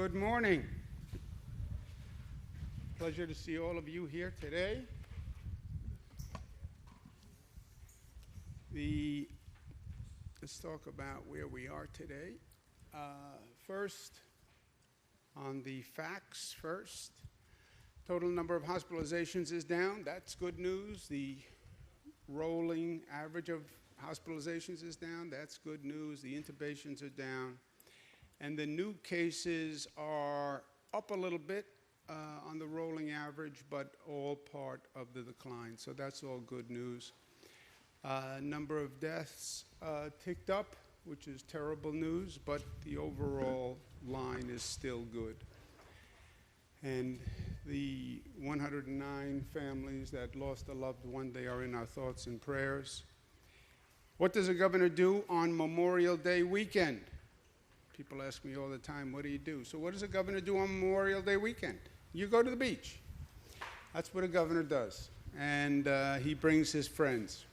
Good morning. Pleasure to see all of you here today. Let's talk about where we are today. First, on the facts first, total number of hospitalizations is down. That's good news. The rolling average of hospitalizations is down. That's good news. The intubations are down. And the new cases are up a little bit on the rolling average, but all part of the decline. So that's all good news. Number of deaths ticked up, which is terrible news, but the overall line is still good. And the 109 families that lost a loved one, they are in our thoughts and prayers. What does a governor do on Memorial Day weekend? People ask me all the time, what do you do? So what does a governor do on Memorial Day weekend? You go to the beach. That's what a governor does. And he brings his friends.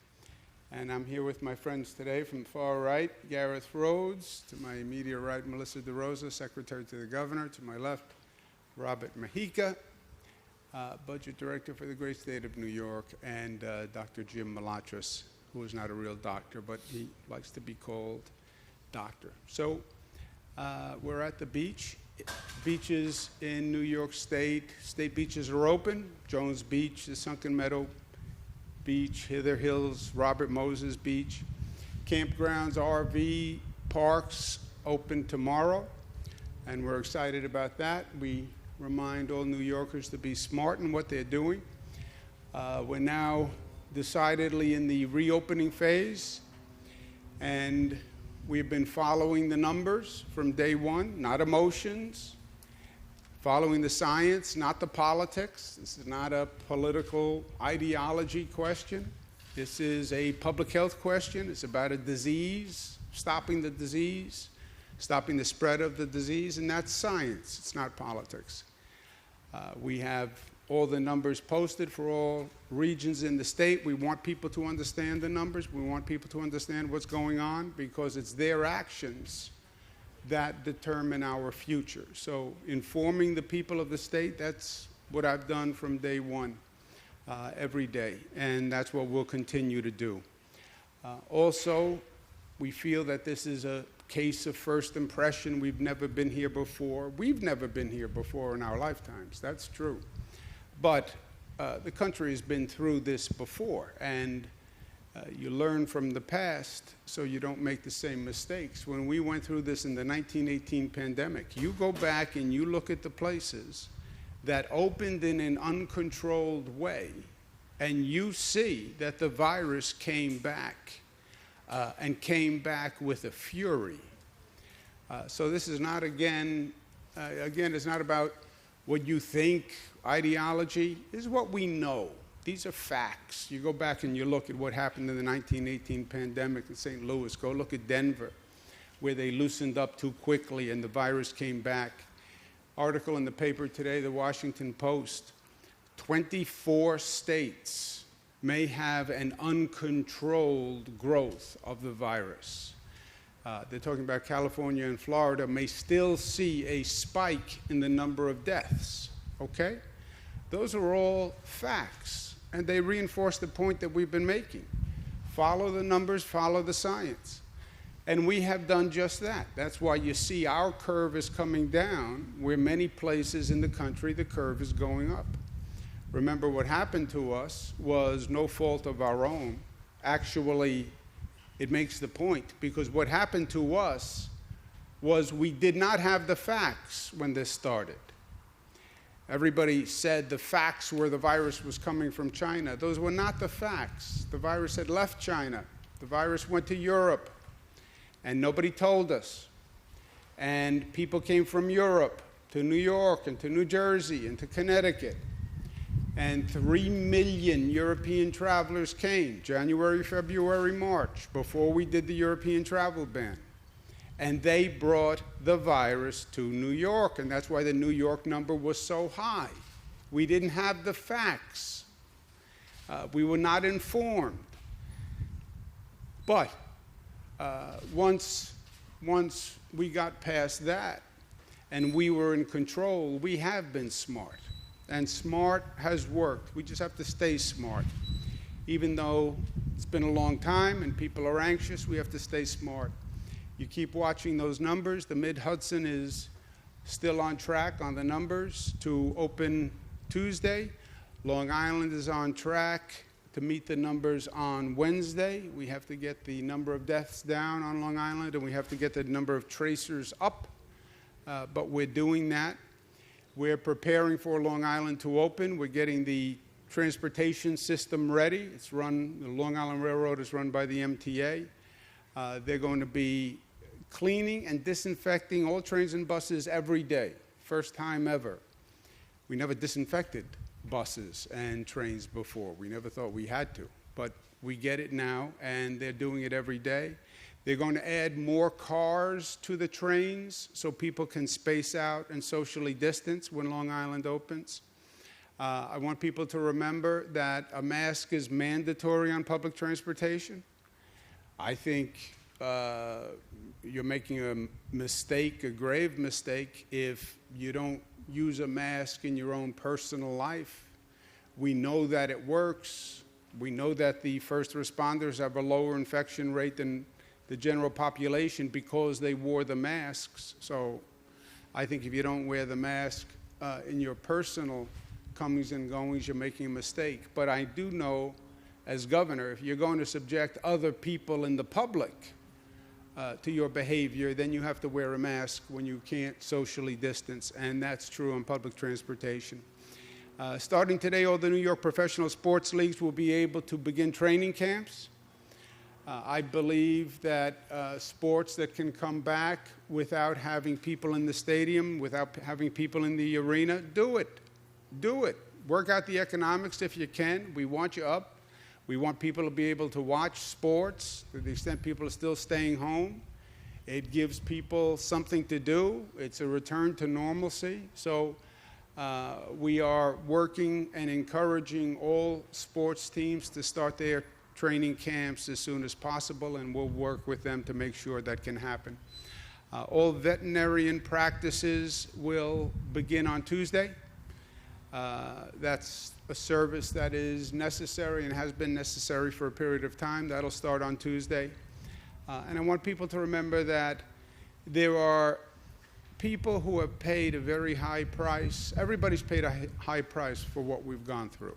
And I'm here with my friends today from the far right, Gareth Rhodes, to my immediate right, Melissa DeRosa, Secretary to the Governor, to my left, Robert Mahica, Budget Director for the great state of New York, and Dr. Jim Malatras, who is not a real doctor, but he likes to be called doctor. So we're at the beach. Beaches in New York State, state beaches are open. Jones Beach, the Sunken Meadow Beach, Hither Hills, Robert Moses Beach. Campgrounds, RV parks open tomorrow, and we're excited about that. We remind all New Yorkers to be smart in what they're doing. We're now decidedly in the reopening phase, and we've been following the numbers from day one, not emotions, following the science, not the politics. This is not a political ideology question. This is a public health question. It's about a disease, stopping the spread of the disease, and that's science. It's not politics. We have all the numbers posted for all regions in the state. We want people to understand the numbers. We want people to understand what's going on because it's their actions that determine our future. So informing the people of the state, that's what I've done from day one, every day, and that's what we'll continue to do. Also, we feel that this is a case of first impression. We've never been here before. We've never been here before in our lifetimes. That's true. But the country has been through this before, and you learn from the past so you don't make the same mistakes. When we went through this in the 1918 pandemic, you go back and you look at the places that opened in an uncontrolled way, and you see that the virus came back and came back with a fury. So this is not, again, it's not about what you think, ideology. This is what we know. These are facts. You go back and you look at what happened in the 1918 pandemic in St. Louis. Go look at Denver, where they loosened up too quickly and the virus came back. Article in the paper today, the Washington Post, 24 states may have an uncontrolled growth of the virus. They're talking about California and Florida may still see a spike in the number of deaths, okay? Those are all facts, and they reinforce the point that we've been making. Follow the numbers, follow the science. And we have done just that. That's why you see our curve is coming down, where many places in the country the curve is going up. Remember, what happened to us was no fault of our own. Actually, it makes the point, because what happened to us was we did not have the facts when this started. Everybody said the facts were the virus was coming from China. Those were not the facts. The virus had left China. The virus went to Europe, and nobody told us. And people came from Europe to New York and to New Jersey and to Connecticut. And 3 million European travelers came, January, February, March, before we did the European travel ban. And they brought the virus to New York, and that's why the New York number was so high. We didn't have the facts. We were not informed. But once we got past that, and we were in control, we have been smart. And smart has worked. We just have to stay smart. Even though it's been a long time and people are anxious, we have to stay smart. You keep watching those numbers. The Mid-Hudson is still on track on the numbers to open Tuesday. Long Island is on track to meet the numbers on Wednesday. We have to get the number of deaths down on Long Island, and we have to get the number of tracers up, but we're doing that. We're preparing for Long Island to open. We're getting the transportation system ready. It's run, the Long Island Railroad is run by the MTA. They're going to be cleaning and disinfecting all trains and buses every day. First time ever. We never disinfected buses and trains before. We never thought we had to, but we get it now, and they're doing it every day. They're going to add more cars to the trains so people can space out and socially distance when Long Island opens. I want people to remember that a mask is mandatory on public transportation. I think you're making a mistake, a grave mistake, if you don't use a mask in your own personal life. We know that it works. We know that the first responders have a lower infection rate than the general population because they wore the masks. So I think if you don't wear the mask in your personal comings and goings, you're making a mistake. But I do know, as governor, if you're going to subject other people in the public to your behavior, then you have to wear a mask when you can't socially distance, and that's true on public transportation. Starting today, all the New York professional sports leagues will be able to begin training camps. I believe that sports that can come back without having people in the stadium, without having people in the arena, do it. Do it. Work out the economics if you can. We want you up. We want people to be able to watch sports to the extent people are still staying home. It gives people something to do. It's a return to normalcy. So we are working and encouraging all sports teams to start their training camps as soon as possible, and we'll work with them to make sure that can happen. All veterinarian practices will begin on Tuesday. That's a service that is necessary and has been necessary for a period of time. That'll start on Tuesday. And I want people to remember that there are people who have paid a very high price. Everybody's paid a high price for what we've gone through.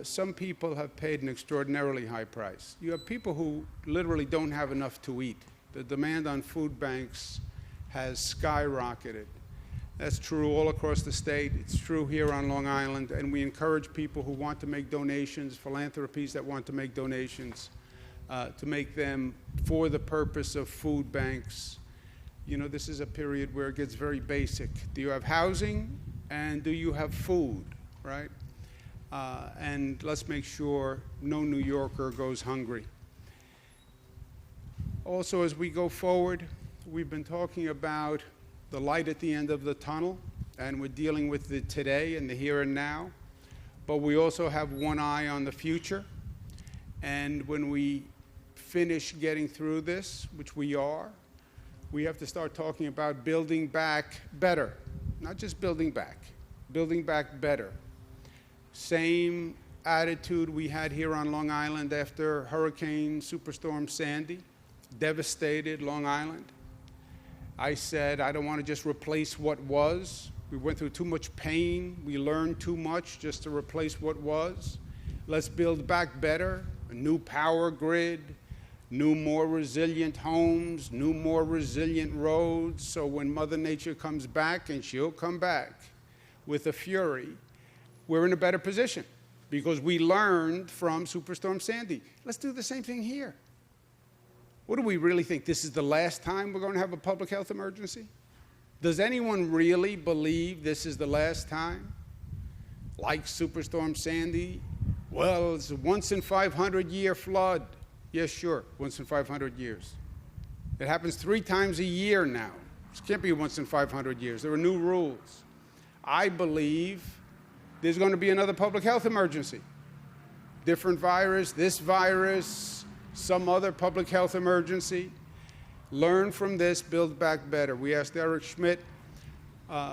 Some people have paid an extraordinarily high price. You have people who literally don't have enough to eat. The demand on food banks has skyrocketed. That's true all across the state. It's true here on Long Island, and we encourage people who want to make donations, philanthropies that want to make donations, to make them for the purpose of food banks. You know, this is a period where it gets very basic. Do you have housing, and do you have food, right? And let's make sure no New Yorker goes hungry. Also, as we go forward, we've been talking about the light at the end of the tunnel, and we're dealing with the today and the here and now, but we also have one eye on the future. And when we finish getting through this, which we are, we have to start talking about building back better, not just building back better. Same attitude we had here on Long Island after Hurricane Superstorm Sandy devastated Long Island. I said, I don't want to just replace what was. We went through too much pain. We learned too much just to replace what was. Let's build back better, a new power grid, new, more resilient homes, new, more resilient roads, so when Mother Nature comes back, and she'll come back with a fury, we're in a better position because we learned from Superstorm Sandy. Let's do the same thing here. What do we really think? This is the last time we're going to have a public health emergency? Does anyone really believe this is the last time? Like Superstorm Sandy? Well, it's a once in 500-year flood. Yes, sure, once in 500 years. It happens 3 times a year now. This can't be once in 500 years. There are new rules. I believe there's going to be another public health emergency. Different virus, this virus, some other public health emergency. Learn from this, build back better. We asked Eric Schmidt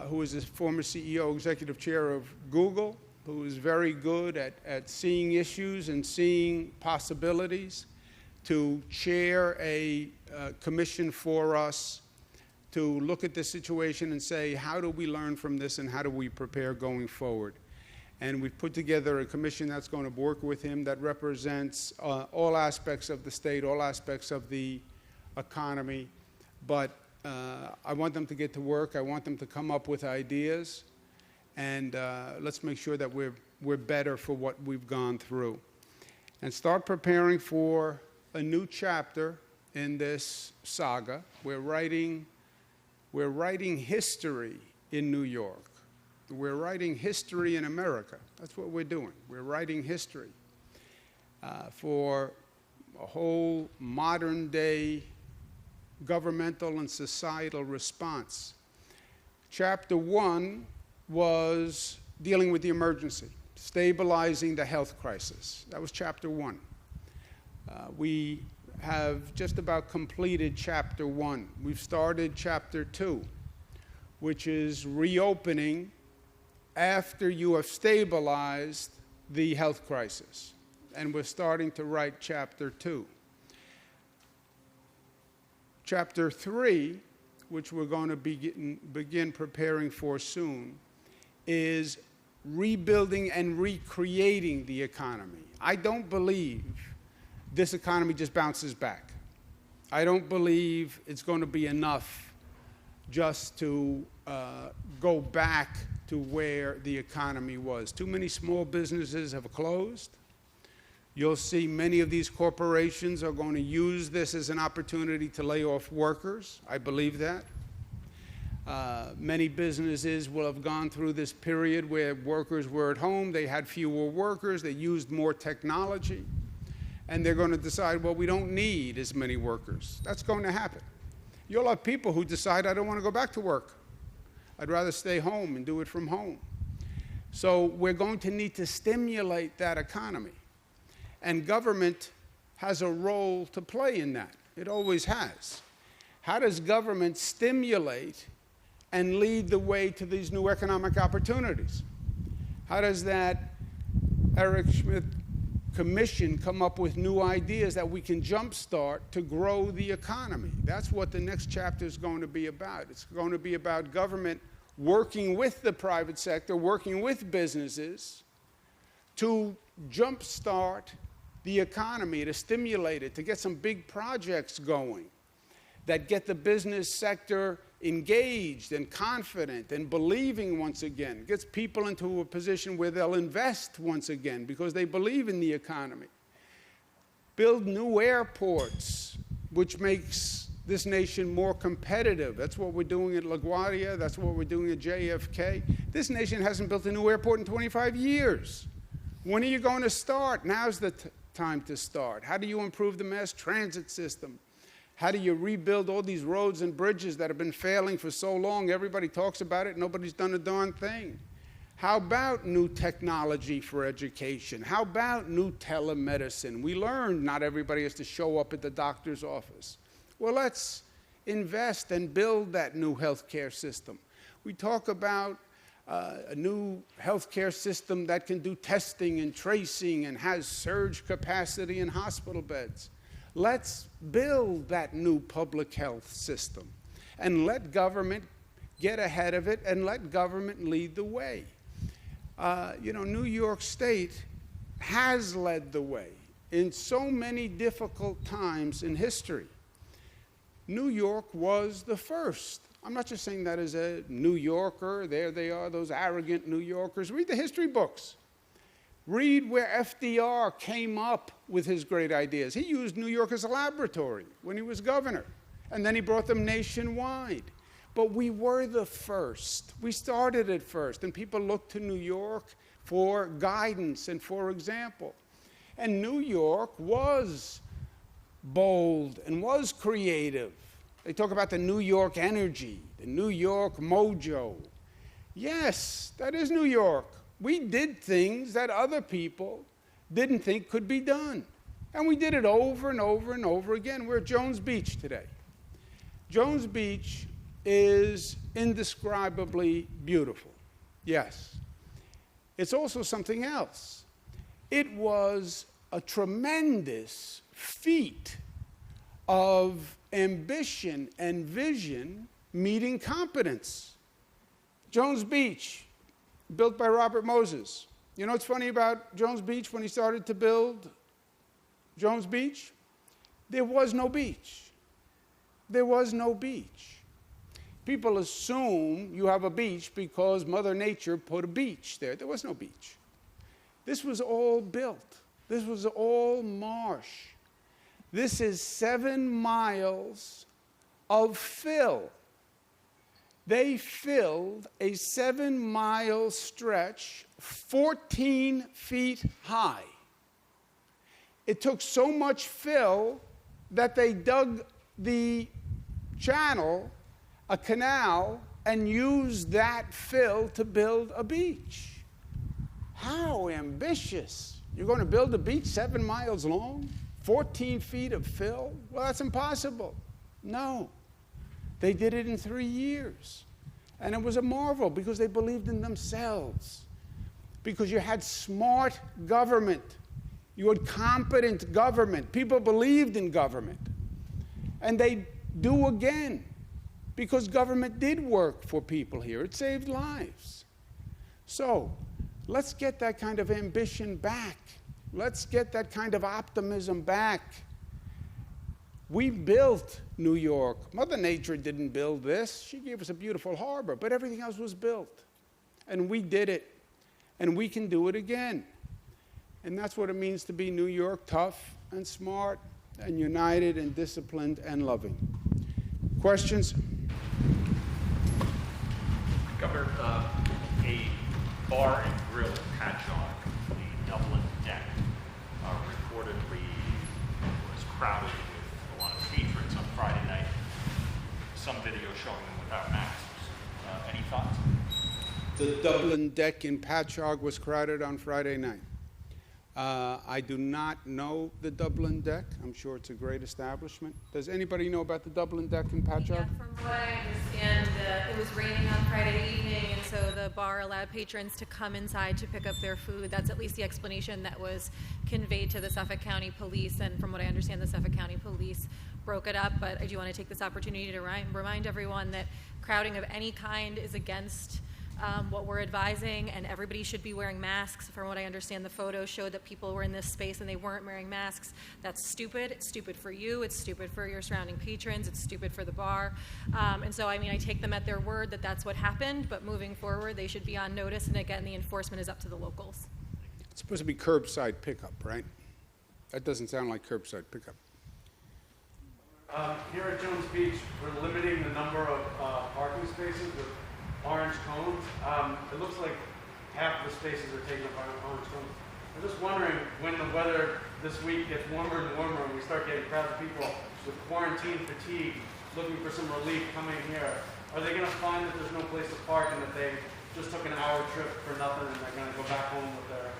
who is a former CEO, executive chair of Google, who is very good at seeing issues and seeing possibilities, to chair a commission for us to look at this situation and say, how do we learn from this and how do we prepare going forward? And we've put together a commission that's going to work with him that represents all aspects of the state, all aspects of the economy. But I want them to get to work. I want them to come up with ideas. And let's make sure that we're better for what we've gone through. And start preparing for a new chapter in this saga. We're writing history in New York. We're writing history in America. That's what we're doing. We're writing history for a whole modern-day governmental and societal response. Chapter 1 was dealing with the emergency, stabilizing the health crisis. That was chapter 1. We have just about completed chapter 1. We've started chapter 2, which is reopening after you have stabilized the health crisis. And we're starting to write chapter 2. Chapter 3, which we're going to begin preparing for soon, is rebuilding and recreating the economy. I don't believe this economy just bounces back. I don't believe it's going to be enough just to go back to where the economy was. Too many small businesses have closed. You'll see many of these corporations are going to use this as an opportunity to lay off workers. I believe that. Many businesses will have gone through this period where workers were at home, they had fewer workers, they used more technology, and they're going to decide, well, we don't need as many workers. That's going to happen. You'll have people who decide, I don't want to go back to work. I'd rather stay home and do it from home. So we're going to need to stimulate that economy. And government has a role to play in that. It always has. How does government stimulate and lead the way to these new economic opportunities? How does that Eric Schmidt Commission come up with new ideas that we can jumpstart to grow the economy? That's what the next chapter is going to be about. It's going to be about government working with the private sector, working with businesses to jumpstart the economy, to stimulate it, to get some big projects going that get the business sector engaged and confident and believing once again, gets people into a position where they'll invest once again because they believe in the economy. Build new airports, which makes this nation more competitive. That's what we're doing at LaGuardia. That's what we're doing at JFK. This nation hasn't built a new airport in 25 years. When are you going to start? Now's the time to start. How do you improve the mass transit system? How do you rebuild all these roads and bridges that have been failing for so long? Everybody talks about it. Nobody's done a darn thing. How about new technology for education? How about new telemedicine? We learned not everybody has to show up at the doctor's office. Well, let's invest and build that new healthcare system. We talk about a new healthcare system that can do testing and tracing and has surge capacity in hospital beds. Let's build that new public health system and let government get ahead of it and let government lead the way. New York State has led the way in so many difficult times in history. New York was the first. I'm not just saying that as a New Yorker. There they are, those arrogant New Yorkers. Read the history books. Read where FDR came up with his great ideas. He used New York as a laboratory when he was governor, and then he brought them nationwide. But we were the first. We started it first, and people looked to New York for guidance and for example. And New York was bold and was creative. They talk about the New York energy, the New York mojo. Yes, that is New York. We did things that other people didn't think could be done. And we did it over and over and over again. We're at Jones Beach today. Jones Beach is indescribably beautiful. Yes. It's also something else. It was a tremendous feat of ambition and vision meeting competence. Jones Beach, built by Robert Moses. You know what's funny about Jones Beach when he started to build Jones Beach? There was no beach. There was no beach. People assume you have a beach because Mother Nature put a beach there. There was no beach. This was all built. This was all marsh. This is 7 miles of fill. They filled a 7-mile stretch 14 feet high. It took so much fill that they dug the channel, a canal, and used that fill to build a beach. How ambitious. You're going to build a beach 7 miles long? 14 feet of fill? Well, that's impossible. No. They did it in 3 years. And it was a marvel because they believed in themselves. Because you had smart government. You had competent government. People believed in government. And they do again. Because government did work for people here. It saved lives. So, let's get that kind of ambition back. Let's get that kind of optimism back. We built New York. Mother Nature didn't build this. She gave us a beautiful harbor, but everything else was built. And we did it. And we can do it again. And that's what it means to be New York, tough and smart and united and disciplined and loving. Questions? Governor, a bar and grill in Patchogue, the Dublin Deck, reportedly was crowded with a lot of patrons on Friday night. Some video showing them without masks. Any thoughts? The Dublin Deck in Patchogue was crowded on Friday night. I do not know the Dublin Deck. I'm sure it's a great establishment. Does anybody know about the Dublin Deck in Patchogue? Yeah, from what I understand, it was raining on Friday evening, and so the bar allowed patrons to come inside to pick up their food. That's at least the explanation that was conveyed to the Suffolk County Police, and from what I understand, the Suffolk County Police broke it up. But I do want to take this opportunity to remind everyone that crowding of any kind is against what we're advising, and everybody should be wearing masks. From what I understand, the photos showed that people were in this space and they weren't wearing masks. That's stupid. It's stupid for you. It's stupid for your surrounding patrons. It's stupid for the bar. And so, I mean, I take them at their word that that's what happened, but moving forward, they should be on notice, and again, the enforcement is up to the locals. It's supposed to be curbside pickup, right? That doesn't sound like curbside pickup. Here at Jones Beach, we're limiting the number of parking spaces with orange cones. It looks like half the spaces are taken up by orange cones. I'm just wondering, when the weather this week gets warmer and warmer and we start getting crowds of people with quarantine fatigue looking for some relief coming here, are they going to find that there's no place to park and that they just took an hour trip for nothing and they're going to go back home with their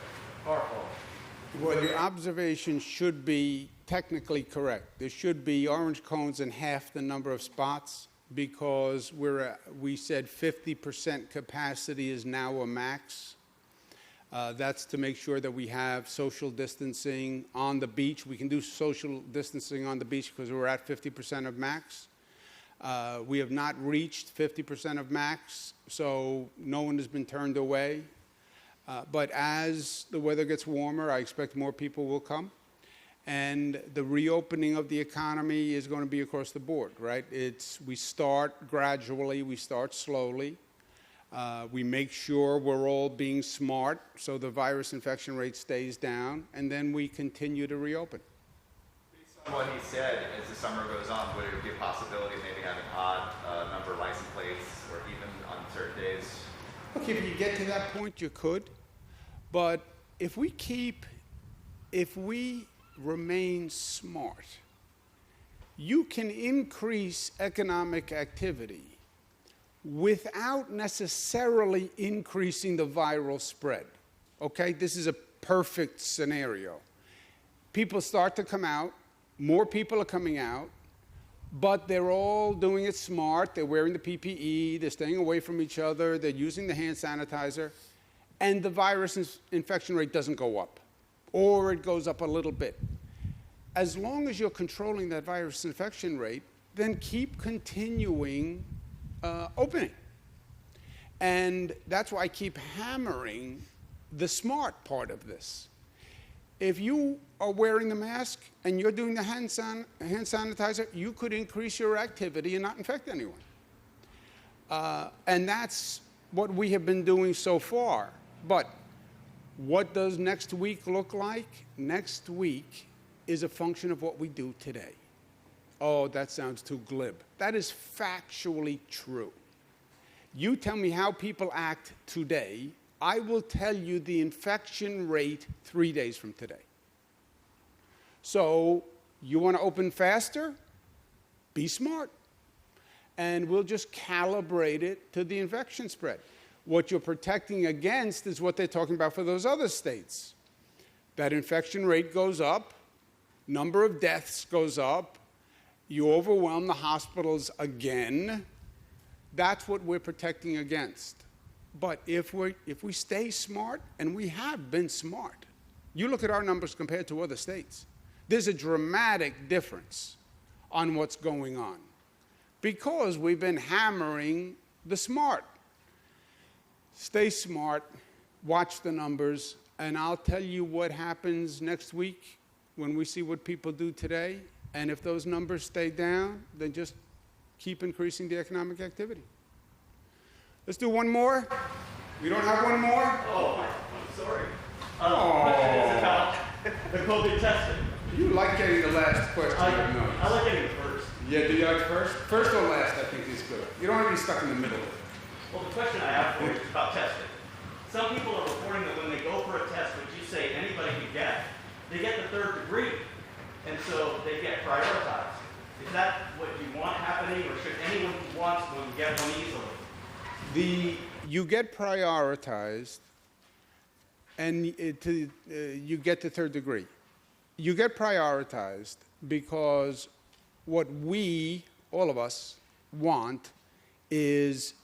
car full? Well, your observation should be technically correct. There should be orange cones in half the number of spots, because we said 50% capacity is now a max. That's to make sure that we have social distancing on the beach. We can do social distancing on the beach because we're at 50% of max. We have not reached 50% of max, so no one has been turned away. But as the weather gets warmer, I expect more people will come. And the reopening of the economy is going to be across the board, right? We start gradually, we start slowly. We make sure we're all being smart so the virus infection rate stays down, and then we continue to reopen. Based on what he said, as the summer goes on, would it be a possibility of maybe having odd number of license plates or even on certain days? Look, if you get to that point, you could. But if we remain smart, you can increase economic activity without necessarily increasing the viral spread. Okay? This is a perfect scenario. People start to come out, more people are coming out, But they're all doing it smart. They're wearing the PPE. They're staying away from each other. They're using the hand sanitizer. And the virus infection rate doesn't go up, or it goes up a little bit. As long as you're controlling that virus infection rate, then keep continuing opening. And that's why I keep hammering the smart part of this. If you are wearing the mask and you're doing the hand sanitizer, you could increase your activity and not infect anyone. And that's what we have been doing so far. But what does next week look like? Next week is a function of what we do today. Oh, that sounds too glib. That is factually true. You tell me how people act today, I will tell you the infection rate 3 days from today. So you want to open faster? Be smart. And we'll just calibrate it to the infection spread. What you're protecting against is what they're talking about for those other states. That infection rate goes up, number of deaths goes up, you overwhelm the hospitals again. That's what we're protecting against. But if we stay smart, and we have been smart, you look at our numbers compared to other states, there's a dramatic difference on what's going on because we've been hammering the smart. Stay smart, watch the numbers, and I'll tell you what happens next week when we see what people do today. And if those numbers stay down, then just keep increasing the economic activity. Let's do one more. We don't have one more? Oh, I'm sorry. Question is about the COVID testing. You like getting the last question. I like getting it first. Yeah, do you like first? First or last, I think is good. You don't want to be stuck in the middle. Well, the question I have for you is about testing. Some people are reporting that when they go for a test, which you say anybody can get, they get the third degree, and so they get prioritized. Is that what you want happening, or should anyone who wants one get one easily? You get prioritized, and you get the third degree. You get prioritized because what we, all of us, want is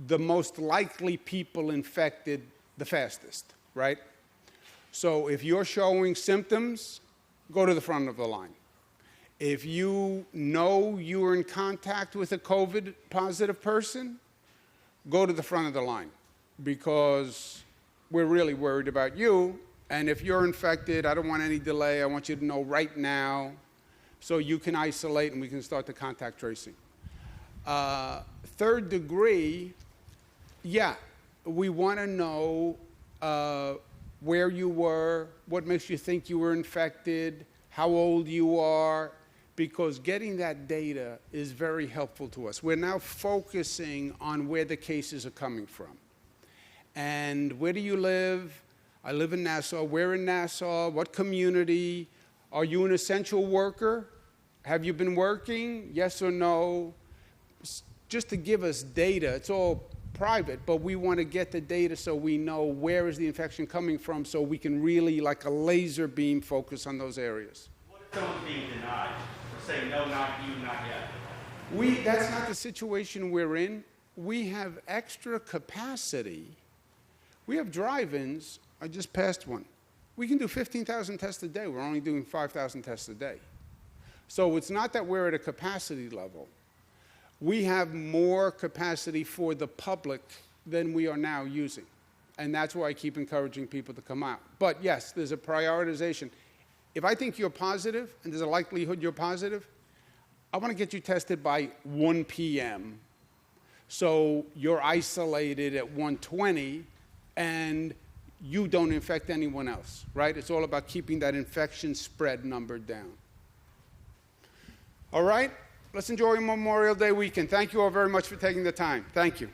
the most likely people infected the fastest, right? So if you're showing symptoms, go to the front of the line. If you know you were in contact with a COVID positive person, go to the front of the line because we're really worried about you. And if you're infected, I don't want any delay. I want you to know right now so you can isolate and we can start the contact tracing. Third degree, yeah, we want to know where you were, what makes you think you were infected, how old you are, because getting that data is very helpful to us. We're now focusing on where the cases are coming from. And where do you live? I live in Nassau. Where in Nassau? What community? Are you an essential worker? Have you been working? Yes or no? Just to give us data. It's all private, but we want to get the data so we know where is the infection coming from so we can really, like a laser beam, focus on those areas. What if someone's being denied or saying, no, not you, not yet? That's not the situation we're in. We have extra capacity. We have drive-ins. I just passed one. We can do 15,000 tests a day. We're only doing 5,000 tests a day. So it's not that we're at a capacity level. We have more capacity for the public than we are now using. And that's why I keep encouraging people to come out. But yes, there's a prioritization. If I think you're positive, and there's a likelihood you're positive, I want to get you tested by 1 p.m. So you're isolated at 1:20, and you don't infect anyone else, right? It's all about keeping that infection spread number down. All right? Let's enjoy Memorial Day weekend. Thank you all very much for taking the time. Thank you.